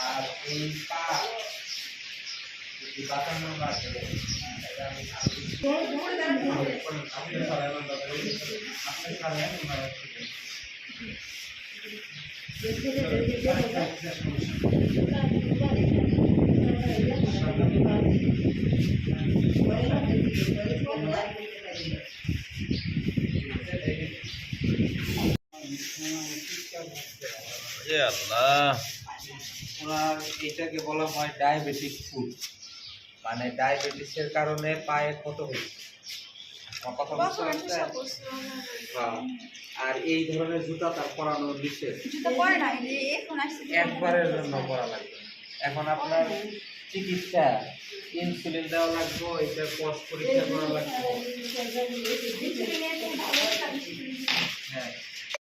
আর এই পা বাঁচানো আছে ওনার এটাকে বলা হয় ডায়াবেটিক ফুট, মানে ডায়াবেটিসের কারণে পায়ে ক্ষত হচ্ছে। কথা বুঝতে পারছেন? হ্যাঁ। আর এই ধরনের জুতা তার পরানো নিষেধ, একবারের জন্য পরা লাগবে। এখন আপনার চিকিৎসা, ইনসুলিন দেওয়া লাগবে, এটার কোর্স পরীক্ষা করা লাগবে। হ্যাঁ।